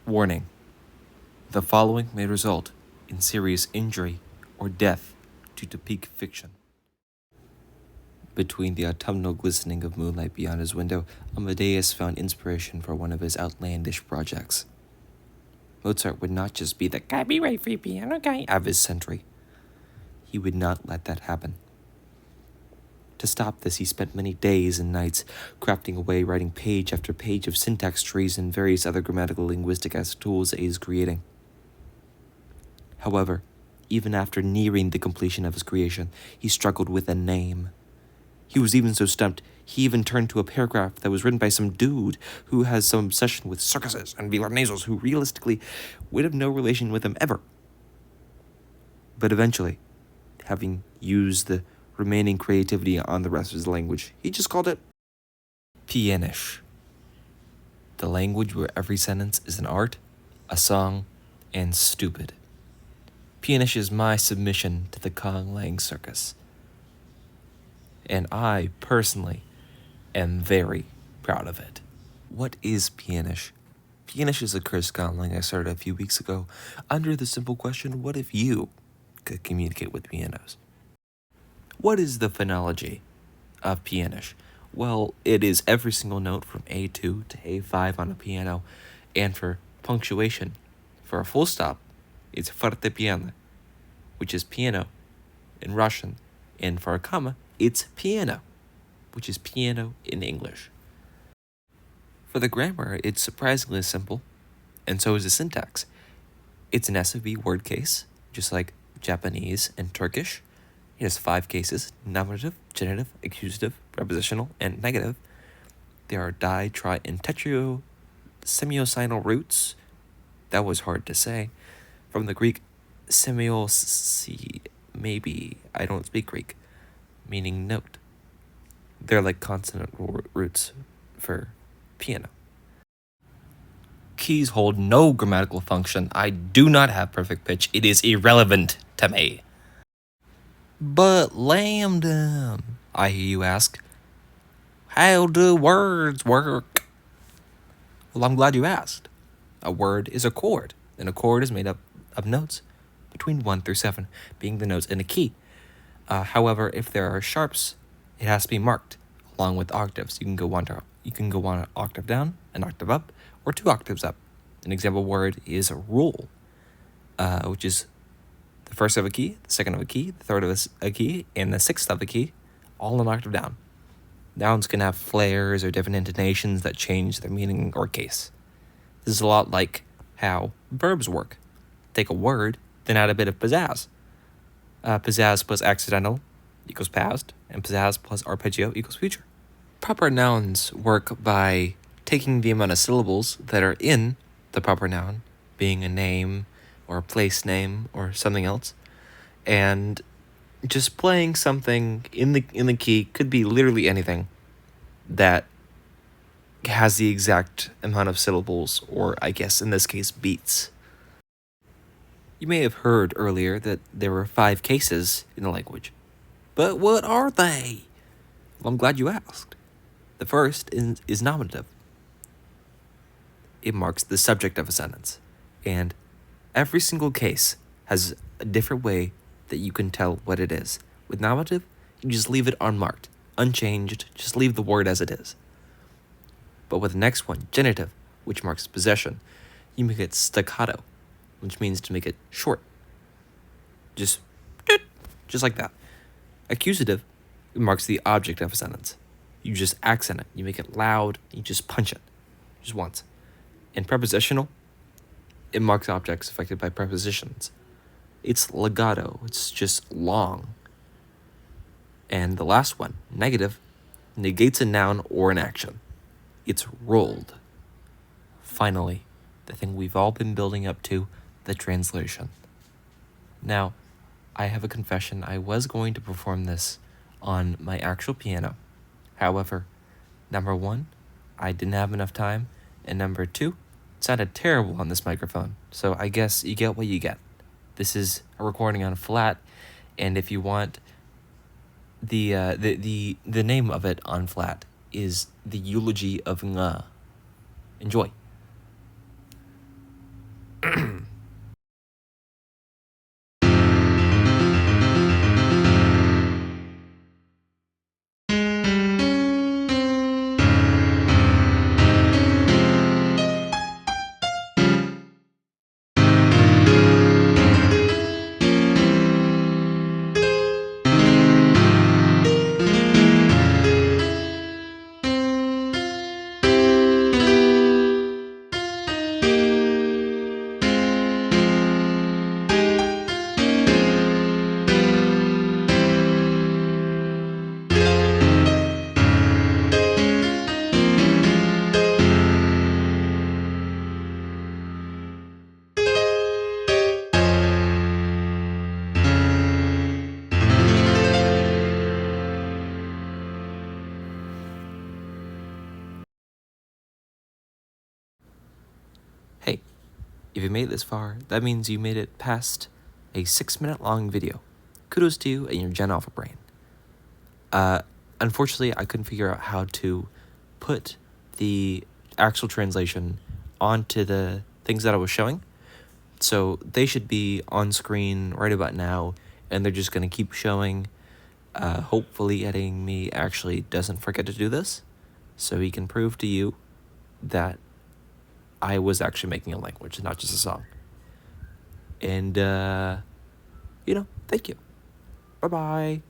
Warning: the following may result in serious injury or death due to peak fiction. Between the autumnal glistening of moonlight beyond his window, Amadeus found inspiration for one of his outlandish projects. Mozart would not just be the copyright free piano guy of his century. He would not let that happen. To stop this, he spent many days and nights crafting away, writing page after page of syntax trees and various other grammatical linguistic tools that he was creating. However, even after nearing the completion of his creation, he struggled with a name. He was even so stumped, he even turned to a paragraph that was written by some dude who has some obsession with circuses and velar nasals who realistically would have no relation with him ever. But eventually, having used the remaining creativity on the rest of his language, he just called it Pianish. The language where every sentence is an art, a song, and stupid. Pianish is my submission to the Conlang Circus. And I, personally, am very proud of it. What is Pianish? Pianish is a curse Conlang I started a few weeks ago under the simple question, what if you could communicate with pianos? What is the phonology of Pianish? Well, it is every single note from A2 to A5 on a piano, and for punctuation, for a full stop, it's fortepiano, which is piano in Russian, and for a comma, it's piano, which is piano in English. For the grammar, it's surprisingly simple, and so is the syntax. It's an SOV word case, just like Japanese and Turkish. It has 5 cases: nominative, genitive, accusative, prepositional, and negative. There are di, tri, and tetrio semiosinal roots. That was hard to say. From the Greek, semiosi, maybe, I don't speak Greek, meaning note. They're like consonant roots for piano. Keys hold no grammatical function. I do not have perfect pitch. It is irrelevant to me. But lambda, I hear you ask, how do words work? Well, I'm glad you asked. A word is a chord, and a chord is made up of notes between 1 through 7, being the notes in a key. However, if there are sharps, it has to be marked along with octaves. You can go one octave down, an octave up, or 2 octaves up. An example word is rule, which is the first of a key, the second of a key, the third of a key, and the sixth of a key, all an octave down. Nouns can have flares or different intonations that change their meaning or case. This is a lot like how verbs work. Take a word, then add a bit of pizzazz. Pizzazz plus accidental equals past, and pizzazz plus arpeggio equals future. Proper nouns work by taking the amount of syllables that are in the proper noun, being a name or a place name or something else, and just playing something in the key, could be literally anything that has the exact amount of syllables, or I guess in this case beats. You may have heard earlier that there were 5 cases in the language. But what are they? Well, I'm glad you asked. The first is nominative. It marks the subject of a sentence, and every single case has a different way that you can tell what it is. With nominative, you just leave it unmarked, unchanged, just leave the word as it is. But with the next one, genitive, which marks possession, you make it staccato, which means to make it short. Just like that. Accusative, it marks the object of a sentence. You just accent it, you make it loud, you just punch it, just once. And prepositional, it marks objects affected by prepositions. It's legato, it's just long. And the last one, negative, negates a noun or an action. It's rolled. Finally, the thing we've all been building up to, the translation. Now, I have a confession. I was going to perform this on my actual piano. However, number 1, I didn't have enough time, and number 2, it sounded terrible on this microphone. So I guess you get what you get. This is a recording on flat, and if you want, the name of it on flat is The Eulogy of Nga. Enjoy. If you made it this far, that means you made it past a 6-minute long video. Kudos to you and your Gen Alpha brain. Unfortunately, I couldn't figure out how to put the actual translation onto the things that I was showing. So they should be on screen right about now, and they're just going to keep showing. Hopefully editing me actually doesn't forget to do this, so he can prove to you that I was actually making a language, not just a song. And, thank you. Bye-bye.